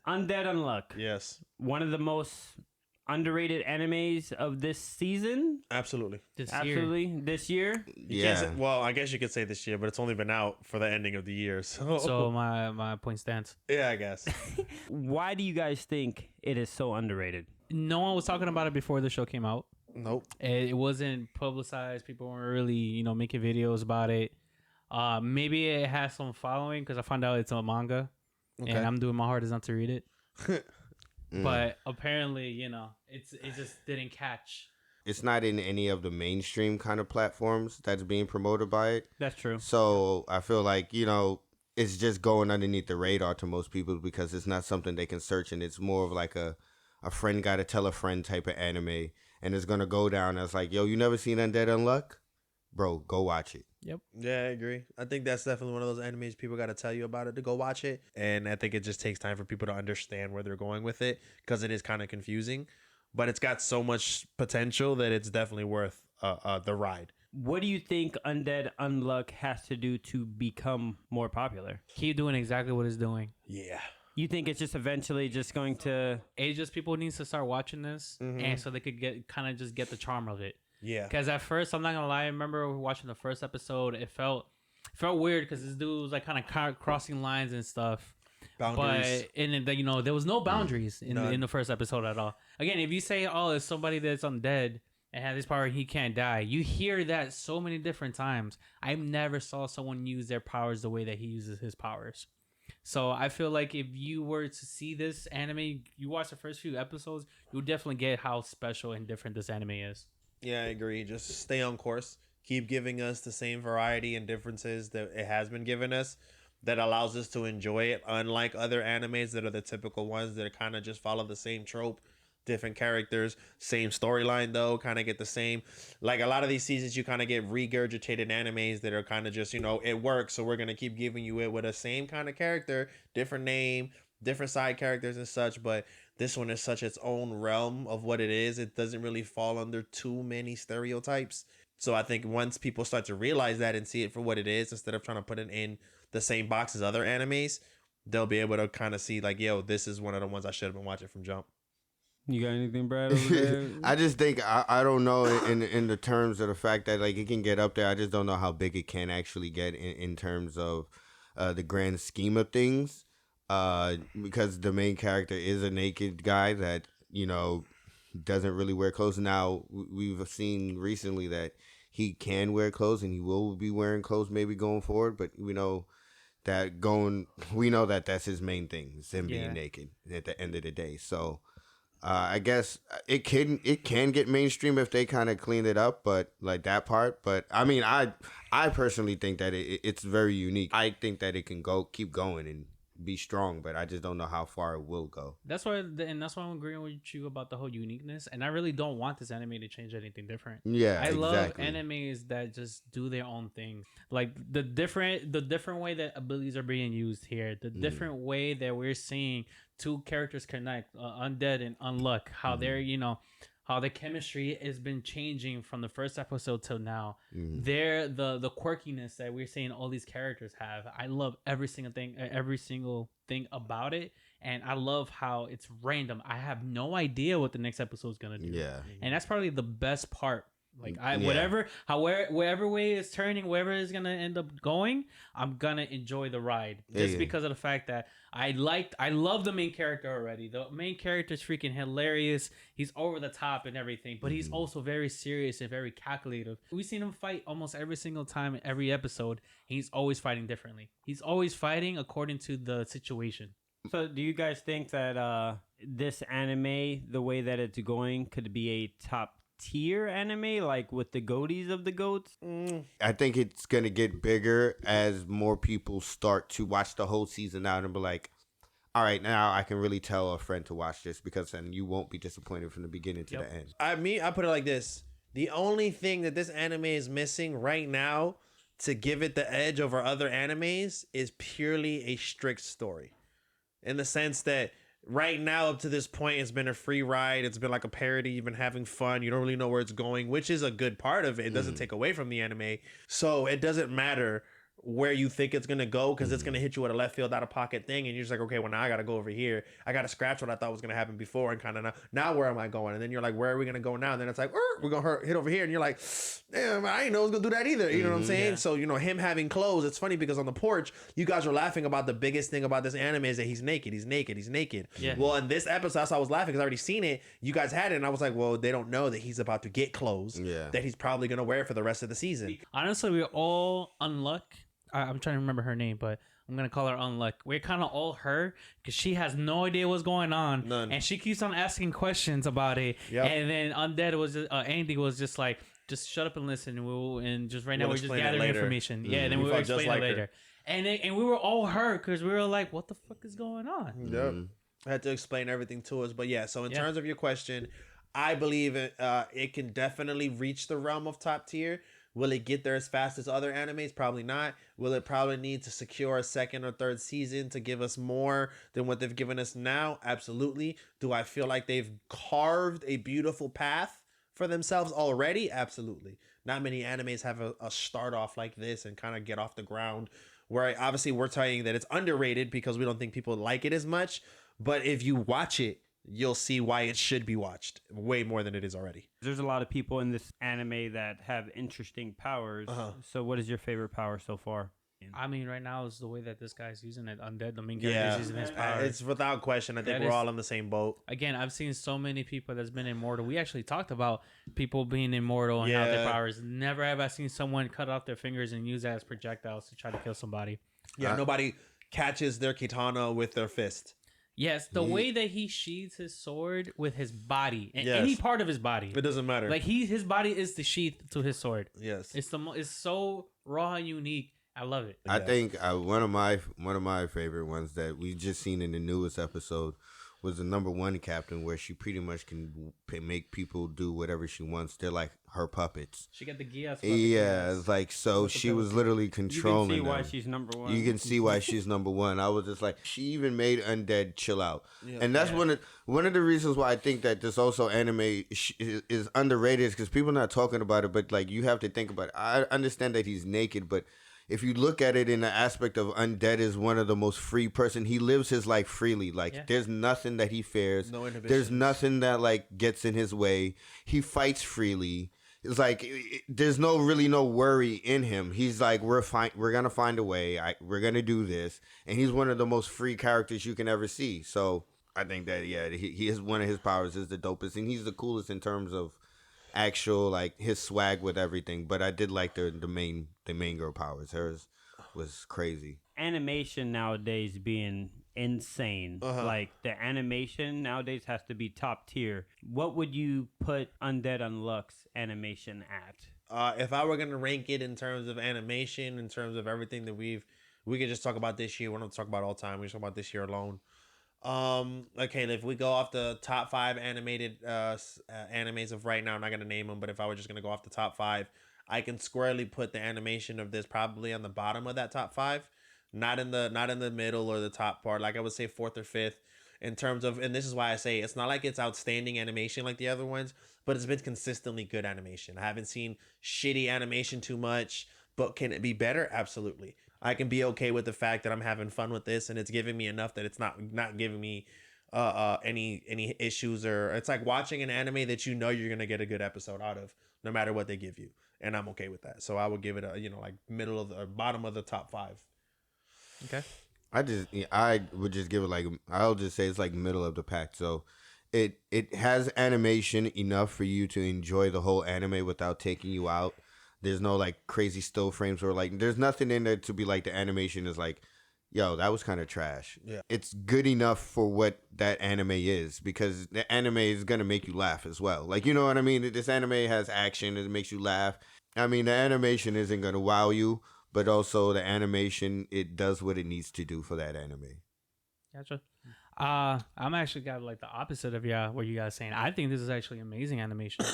Undead Unluck. Yes, One of the most underrated animes of this season. absolutely. Absolutely. This year. You can't say, well, I guess you could say this year, but it's only been out for the ending of the year. So my point stands. Yeah, I guess. Why do you guys think it is so underrated? No one was talking about it before the show came out. Nope. It wasn't publicized. People weren't really, making videos about it. Maybe it has some following because I found out it's a manga, and I'm doing my hardest not to read it. But apparently, it just didn't catch. It's not in any of the mainstream kind of platforms that's being promoted by it. That's true. So I feel like, it's just going underneath the radar to most people because it's not something they can search, and it's more of like a friend got to tell a friend type of anime, and it's going to go down as like, yo, you never seen Undead Unluck? Bro, go watch it. Yep. Yeah, I agree. I think that's definitely one of those animes people got to tell you about it to go watch it. And I think it just takes time for people to understand where they're going with it because it is kind of confusing. But it's got so much potential that it's definitely worth the ride. What do you think Undead Unluck has to do to become more popular? Keep doing exactly what it's doing. Yeah. You think it's just eventually just going to... It's just people needs to start watching this, and so they could get the charm of it. Yeah. Because at first, I'm not gonna lie, I remember watching the first episode. It felt weird because this dude was like kind of crossing lines and stuff. Boundaries. But there was no boundaries in the first episode at all. Again, if you say, "Oh, it's somebody that's undead and has this power, he can't die," you hear that so many different times. I never saw someone use their powers the way that he uses his powers. So I feel like if you were to see this anime, you watch the first few episodes, you'll definitely get how special and different this anime is. Yeah, I agree. Just stay on course. Keep giving us the same variety and differences that it has been giving us that allows us to enjoy it, unlike other animes that are the typical ones that kind of just follow the same trope, different characters, same storyline though, kind of get the same. Like a lot of these seasons, you kind of get regurgitated animes that are kind of just, it works, so we're going to keep giving you it with the same kind of character, different name, different side characters and such, but this one is such its own realm of what it is. It doesn't really fall under too many stereotypes. So I think once people start to realize that and see it for what it is, instead of trying to put it in the same box as other animes, they'll be able to kind of see like, yo, this is one of the ones I should have been watching from jump. You got anything, Brad, over there? I just think, I don't know in the terms of the fact that like it can get up there. I just don't know how big it can actually get in terms of the grand scheme of things. Because the main character is a naked guy that, doesn't really wear clothes. Now, we've seen recently that he can wear clothes and he will be wearing clothes maybe going forward, but we know that that's his main thing, is him being naked at the end of the day. So I guess it can get mainstream if they kind of clean it up, but like that part. But I mean, I personally think that it's very unique. I think that it can keep going and be strong, but I just don't know how far it will go. That's why I'm agreeing with you about the whole uniqueness, and I really don't want this anime to change anything different. Yeah, I love exactly. animes that just do their own thing, like the different way that abilities are being used here, the different way that we're seeing two characters connect, Undead and Unluck, how they're how the chemistry has been changing from the first episode till now. They're the quirkiness that we're seeing all these characters have. I love every single thing about it, and I love how it's random. I have no idea what the next episode is gonna do. Yeah, and that's probably the best part. Like whatever way it's turning, wherever it's gonna end up going, I'm gonna enjoy the ride just because of the fact that I love the main character already. The main character is freaking hilarious. He's over the top and everything, but he's also very serious and very calculative. We've seen him fight almost every single time in every episode. He's always fighting differently. He's always fighting according to the situation. So do you guys think that this anime, the way that it's going, could be a top tier anime, like with the goaties of the goats? I think it's gonna get bigger as more people start to watch the whole season out and be like, all right, now I can really tell a friend to watch this, because then you won't be disappointed from the beginning to the end. I put it like this: the only thing that this anime is missing right now to give it the edge over other animes is purely a strict story, in the sense that right now, up to this point, it's been a free ride. It's been like a parody. You've been having fun. You don't really know where it's going, which is a good part of it. It doesn't take away from the anime. So it doesn't matter where you think it's gonna go, because it's gonna hit you at a left field out of pocket thing, and you're just like, okay, well, now I gotta go over here. I gotta scratch what I thought was gonna happen before, and kind of now where am I going? And then you're like, where are we gonna go now? And then it's like, we're gonna hit over here, and you're like, damn, I didn't know it was gonna do that either. You know what I'm saying? Yeah. So him having clothes, it's funny because on the porch, you guys were laughing about the biggest thing about this anime is that he's naked. He's naked. He's naked. Yeah. Well, in this episode, that's why I was laughing because I already seen it. You guys had it, and I was like, well, they don't know that he's about to get clothes. Yeah. That he's probably gonna wear for the rest of the season. Honestly, we're all Unluck. I'm trying to remember her name, but I'm gonna call her Unluck. We're kind of all her because she has no idea what's going on, None. and she keeps on asking questions about it. Yep. And then Undead was Andy was just like, just shut up and listen. And just right now We'll we're just explain it gathering later. information. Yeah, and then We we will felt just explain it like her. later. And we were all her because we were like, what the fuck is going on? Yep. I had to explain everything to us. But yeah, so in Yeah. terms of your question, I believe it can definitely reach the realm of top tier. Will it get there as fast as other animes? Probably not. Will it probably need to secure a second or third season to give us more than what they've given us now? Absolutely. Do I feel like they've carved a beautiful path for themselves already? Absolutely. Not many animes have a start off like this and kind of get off the ground, where obviously we're telling you that it's underrated because we don't think people like it as much. But if you watch it, you'll see why it should be watched way more than it is already. There's a lot of people in this anime that have interesting powers. So what is your favorite power so far? I mean, right now is the way that this guy's using it. Undead, the main character, is using his power. It's without question. I think That we're is- all in the same boat. Again, I've seen so many people that's been immortal. We actually talked about people being immortal and how their Yeah. powers. Never have I seen someone cut off their fingers and use that as projectiles to try to kill somebody. Yeah, nobody catches their katana with their fist. Yes, the way that he sheathes his sword with his body, and Yes. any part of his body, It doesn't matter. like his body is the sheath to his sword. yes. It's so raw and unique. I love it. I Yes. think one of my favorite ones that we just seen in the newest episode was the number one captain, where she pretty much can make people do whatever she wants. They're like her puppets. She got the Gias. Yeah, it's like so With the she was literally You can controlling see why them. she's number one. You can see why she's number one. I was just like, she even made Undead chill out, and that's one of the reasons why I think that this also anime is underrated, is because people are not talking about it. But like, you have to think about it. I understand that he's naked, but if you look at it in the aspect of Undead is one of the most free person. He lives his life freely. Like there's nothing that he fears. No inhibitions. There's nothing that like gets in his way. He fights freely. It's like there's no worry in him. He's like, we're fine. We're gonna find a way. We're gonna do this. And he's one of the most free characters you can ever see. So I think that he is one of his powers is the dopest, and he's the coolest in terms of actual like his swag with everything. But I did like the main girl powers. Hers was crazy. Animation nowadays being insane. Like the animation nowadays has to be top tier. What would you put Undead Unluck's animation at? If I were gonna rank it in terms of animation, in terms of everything that we could just talk about this year. We're not talk about all time. We just talk about this year alone. Okay, if we go off the top 5 animated animes of right now, I'm not gonna name them, but if I were just gonna go off the top 5, I can squarely put the animation of this probably on the bottom of that top 5, not in the middle or the top part. Like I would say 4th or 5th in terms of, and this is why I say it's not like it's outstanding animation like the other ones, but it's been consistently good animation. I haven't seen shitty animation too much, but can it be better? Absolutely. I can be okay with the fact that I'm having fun with this and it's giving me enough that it's not giving me any issues, or it's like watching an anime that you know you're gonna get a good episode out of no matter what they give you, and I'm okay with that. So I would give it a like middle of the or bottom of the top 5. Okay. I would just give it like, I'll just say it's like middle of the pack. So it has animation enough for you to enjoy the whole anime without taking you out. There's no like crazy still frames or like there's nothing in there to be like the animation is like, yo, that was kind of trash. Yeah. It's good enough for what that anime is, because the anime is going to make you laugh as well. Like, you know what I mean? This anime has action. It makes you laugh. I mean, the animation isn't going to wow you, but also the animation, it does what it needs to do for that anime. Gotcha. I'm actually got like the opposite of what you guys saying. I think this is actually amazing animation.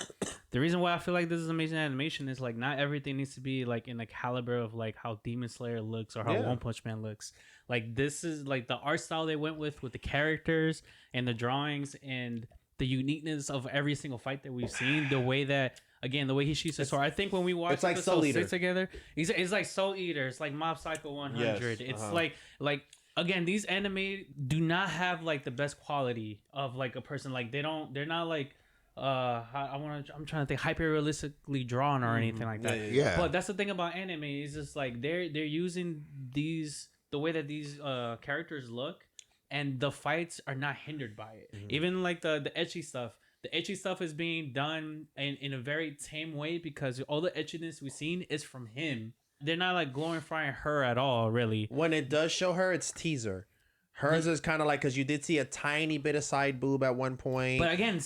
The reason why I feel like this is amazing animation is like not everything needs to be like in the caliber of like how Demon Slayer looks or how One Punch Man looks. Like this is like the art style they went with the characters and the drawings and the uniqueness of every single fight that we've seen. The way that again, the way he shoots his sword. I think when we watched it's like episode Soul Eater. 6 together, it's like Soul Eater. It's like Mob Psycho 100. Yes, It's like again, these anime do not have like the best quality of like a person. Like they're not like I'm trying to think hyper realistically drawn or anything like that. Yeah. But that's the thing about anime is just like they're using the way that these characters look, and the fights are not hindered by it. Even like the ecchi stuff. The ecchi stuff is being done in a very tame way because all the etchiness we've seen is from him. They're not like glorifying her at all, really. When it does show her, it's teaser. Hers is kind of like, because you did see a tiny bit of side boob at one point. But again,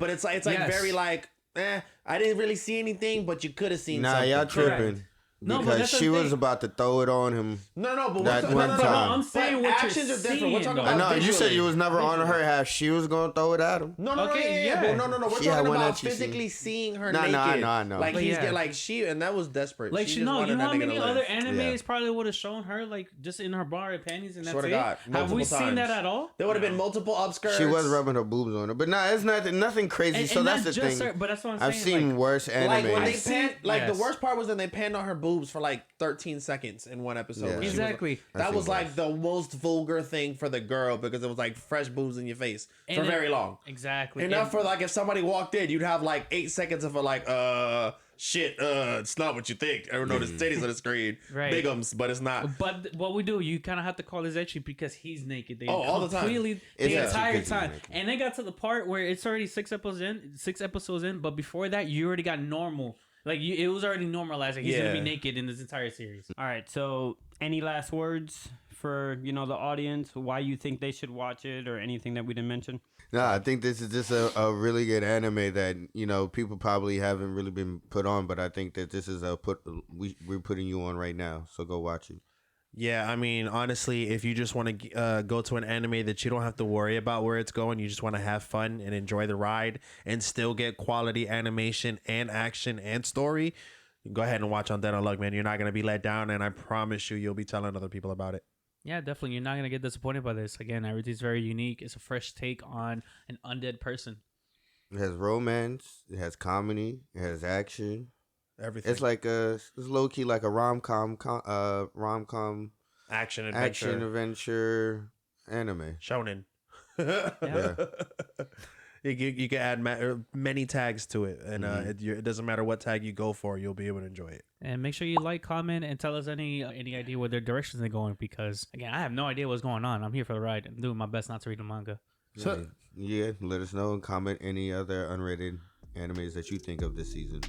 but it's like very like, I didn't really see anything, but you could have seen something. Y'all tripping. Correct. No, but Because that's the she was thing. about to throw it on him. But That no, one time. I'm saying But what actions you're are different. We're seeing, talking though. I about know. You said visually. you was never on her half. She was going to throw it at him. No. Okay, Yeah. yeah. No. We're She had talking one about that she physically seen. seeing her No, naked. I know. Like But he's yeah. and that was desperate. Like she she, just no, wanted you know that how nigga many to other live. animes probably would have shown her like just in her bra and panties and that's Swear to it. God, Have we multiple seen times. that at all? There would have been multiple upskirts. She was rubbing her boobs on her. But it's nothing crazy. And- so and that's not the just thing. her, but that's what I'm I've saying, seen like- worse Like when they animes. panned, like Yes. the worst part was when they panned on her boobs for like 13 seconds in one episode. Yeah. where she was- Exactly. that I've was seen like worse. the most vulgar thing for the girl because it was like fresh boobs in your face for And very long. Exactly. Enough And- for like if somebody walked in, you'd have like 8 seconds of a like, shit, it's not what you think. I don't know, there's titties on the screen. Right. Bigums, but it's not. But what we do, you kind of have to call this ecchi because he's naked. All the time. Completely It's the ecchi entire 'cause he's time. naked. And they got to the part where it's already 6 episodes in. But before that, you already got normal. Like it was already normalized. Like, he's gonna be Yeah. naked in this entire series. All right. So, any last words for the audience? Why you think they should watch it, or anything that we didn't mention? No, I think this is just a really good anime that people probably haven't really been put on, but I think that this is we're putting you on right now. So go watch it. Yeah, I mean, honestly, if you just want to go to an anime that you don't have to worry about where it's going, you just want to have fun and enjoy the ride and still get quality animation and action and story, go ahead and watch Undead Unluck, man. You're not going to be let down, and I promise you'll be telling other people about it. Yeah, definitely. You're not gonna get disappointed by this. Again, everything's very unique. It's a fresh take on an undead person. It has romance, it has comedy, it has action. Everything. It's like it's low key like a rom-com action action adventure anime. Shonen. Yeah. You can add many tags to it, and it doesn't matter what tag you go for, you'll be able to enjoy it. And make sure you like, comment, and tell us any idea where their directions they're going. Because again, I have no idea what's going on. I'm here for the ride. I'm doing my best not to read the manga. So, Yeah, let us know and comment any other unrated animes that you think of this season.